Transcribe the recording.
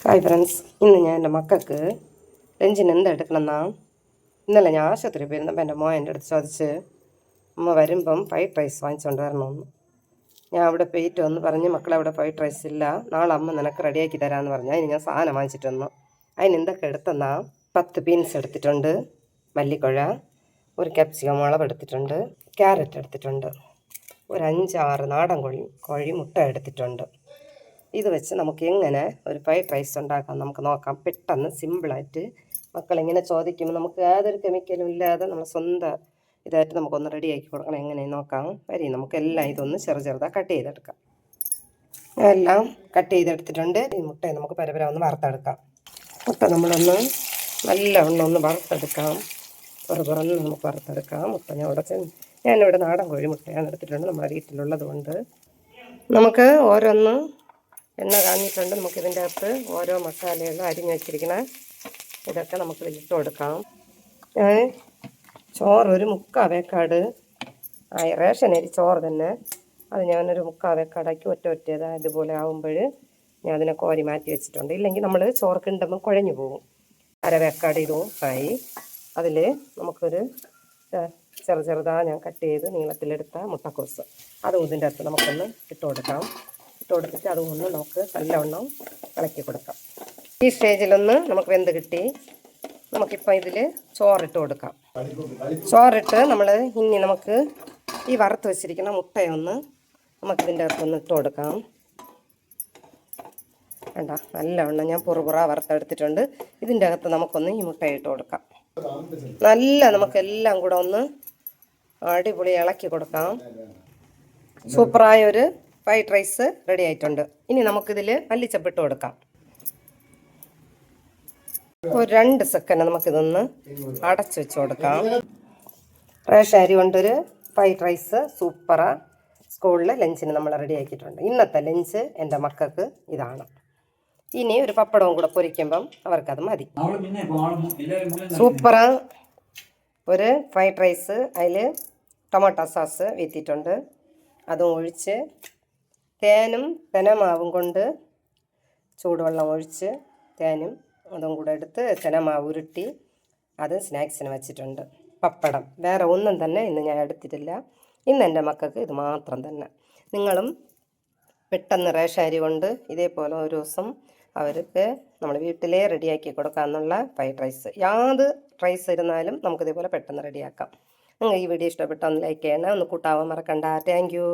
Hi friends, ഇന്ന് ഞാൻ എൻ്റെ മക്കൾക്ക് ലഞ്ചിന് എന്തെടുക്കണമെന്നാ. ഇന്നലെ ഞാൻ ആശുപത്രി പോയിരുന്നപ്പോൾ എൻ്റെ മോൻ എൻ്റെ അടുത്ത് ചോദിച്ച് അമ്മ വരുമ്പം ഫ്രൈഡ് റൈസ് വാങ്ങിച്ചുകൊണ്ട് വരണമെന്ന്. ഞാൻ അവിടെ പോയിട്ട് വന്ന് പറഞ്ഞ് മക്കളെ അവിടെ ഫ്രൈഡ് റൈസ് ഇല്ല, നാളെ അമ്മ നിനക്ക് റെഡിയാക്കി തരാമെന്ന് പറഞ്ഞു. അതിന് ഞാൻ സാധനം വാങ്ങിച്ചിട്ട് വന്നു. അതിന് എന്തൊക്കെ എടുത്തെന്നാ 10 ബീൻസ് എടുത്തിട്ടുണ്ട്, മല്ലിക്കൊഴ, ഒരു ക്യാപ്സിക്കം മുളക് എടുത്തിട്ടുണ്ട്, ക്യാരറ്റ് എടുത്തിട്ടുണ്ട്, ഒരു 5-6 നാടൻ കോഴി മുട്ട എടുത്തിട്ടുണ്ട്. ഇത് വെച്ച് നമുക്ക് എങ്ങനെ ഒരു ഫ്രൈഡ് റൈസ് ഉണ്ടാക്കാം നമുക്ക് നോക്കാം. പെട്ടെന്ന് സിമ്പിളായിട്ട് മക്കളിങ്ങനെ ചോദിക്കുമ്പോൾ നമുക്ക് യാതൊരു കെമിക്കലും ഇല്ലാതെ നമ്മൾ സ്വന്തം ഇതായിട്ട് നമുക്കൊന്ന് റെഡിയാക്കി കൊടുക്കണം. എങ്ങനെ നോക്കാം. വരി നമുക്കെല്ലാം ഇതൊന്ന് ചെറുതായി കട്ട് ചെയ്തെടുക്കാം. എല്ലാം കട്ട് ചെയ്തെടുത്തിട്ടുണ്ട്. ഈ മുട്ടയെ നമുക്ക് പരപര ഒന്ന് വറുത്തെടുക്കാം. മുട്ട നമ്മളൊന്ന് നല്ലവണ്ണം ഒന്ന് വറുത്തെടുക്കാം. പുറന്ന് നമുക്ക് വറുത്തെടുക്കാം. മുട്ട ഞാനിവിടെ നാടൻ കോഴി മുട്ടയാണ് എടുത്തിട്ടുണ്ട്, നമ്മുടെ വീട്ടിലുള്ളത് കൊണ്ട്. നമുക്ക് ഓരോന്ന് എണ്ണ കാഞ്ഞിട്ടുണ്ട്. നമുക്കിതിൻ്റെ അകത്ത് ഓരോ മസാലകളും അരിഞ്ഞ് വെച്ചിരിക്കണ ഇതൊക്കെ നമുക്ക് ഇട്ട് കൊടുക്കാം. ഞാൻ ചോറ് ഒരു 3/4 വേക്കാട് റേഷൻ അരി ചോറ് തന്നെ, അത് ഞാനൊരു 3/4 വേക്കാടാക്കി ഒറ്റ ഇതുപോലെ ആകുമ്പോൾ ഞാൻ അതിനെ കോരി മാറ്റി വെച്ചിട്ടുണ്ട്. ഇല്ലെങ്കിൽ നമ്മൾ ചോറ് കിണ്ടുമ്പോൾ കുഴഞ്ഞു പോകും. 1/2 വേക്കാട് ഇതും ആയി. അതിൽ നമുക്കൊരു ചെറുതായി ഞാൻ കട്ട് ചെയ്ത് നീളത്തിലെടുത്ത മുട്ടക്കോസ് അതും ഇതിൻ്റെ അകത്ത് നമുക്കൊന്ന് ഇട്ട് കൊടുക്കാം. ഇട്ട് കൊടുത്തിട്ട് അതൊന്ന് നമുക്ക് നല്ലവണ്ണം ഇളക്കി കൊടുക്കാം. ഈ സ്റ്റേജിലൊന്ന് നമുക്ക് വെന്ത് കിട്ടി. നമുക്കിപ്പോൾ ഇതിൽ ചോറിട്ട് കൊടുക്കാം. ചോറിട്ട് നമ്മൾ ഇനി നമുക്ക് ഈ വറുത്ത് വെച്ചിരിക്കുന്ന മുട്ടയൊന്ന് നമുക്കിതിൻ്റെ അകത്തൊന്ന് ഇട്ട് കൊടുക്കാം. വേണ്ട, നല്ലവണ്ണം ഞാൻ പുറ വറുത്തെടുത്തിട്ടുണ്ട്. ഇതിൻ്റെ അകത്ത് നമുക്കൊന്ന് ഈ മുട്ട ഇട്ട് കൊടുക്കാം. നമുക്കെല്ലാം കൂടെ ഒന്ന് അടിപൊളി ഇളക്കി കൊടുക്കാം. സൂപ്പറായൊരു ഫ്രൈഡ് റൈസ് റെഡി ആയിട്ടുണ്ട്. ഇനി നമുക്കിതിൽ മല്ലിച്ചപ്പിട്ട് കൊടുക്കാം. ഒരു 2 സെക്കൻഡ് നമുക്കിതൊന്ന് അടച്ചു വെച്ച് കൊടുക്കാം. റേഷൻ അരി കൊണ്ടൊരു ഫ്രൈഡ് റൈസ് സൂപ്പറാ സ്കൂളിൽ ലഞ്ചിന് നമ്മൾ റെഡി ആക്കിയിട്ടുണ്ട്. ഇന്നത്തെ ലഞ്ച് എൻ്റെ മക്കൾക്ക് ഇതാണ്. ഇനി ഒരു പപ്പടവും കൂടെ പൊരിക്കുമ്പം അവർക്കത് മതി. സൂപ്പറാ ഒരു ഫ്രൈഡ് റൈസ്. അതിൽ ടൊമാറ്റോ സോസ് വീത്തിയിട്ടുണ്ട്, അതും ഒഴിച്ച് തേനും തെനമാവും കൊണ്ട് ചൂടുവെള്ളം ഒഴിച്ച് തേനും അതും കൂടെ എടുത്ത് തെനമാവ് ഉരുട്ടി അത് സ്നാക്സിന് വെച്ചിട്ടുണ്ട്. പപ്പടം വേറെ ഒന്നും തന്നെ ഇന്ന് ഞാൻ എടുത്തിട്ടില്ല. ഇന്ന് എൻ്റെ മക്കൾക്ക് ഇത് മാത്രം തന്നെ. നിങ്ങളും പെട്ടെന്ന് റേഷൻ അരി കൊണ്ട് ഇതേപോലെ ഒരു ദിവസം അവർക്ക് നമ്മൾ വീട്ടിലേ റെഡിയാക്കി കൊടുക്കാമെന്നുള്ള ഫ്രൈഡ് റൈസ്. യാത് റൈസ് ഇരുന്നാലും നമുക്കിതേപോലെ പെട്ടെന്ന് റെഡിയാക്കാം. നിങ്ങൾ ഈ വീഡിയോ ഇഷ്ടപ്പെട്ടാൽ ഒന്ന് ലൈക്ക് ചെയ്യണം, ഒന്ന് കൂട്ടാവാൻ മറക്കണ്ട. Thank you.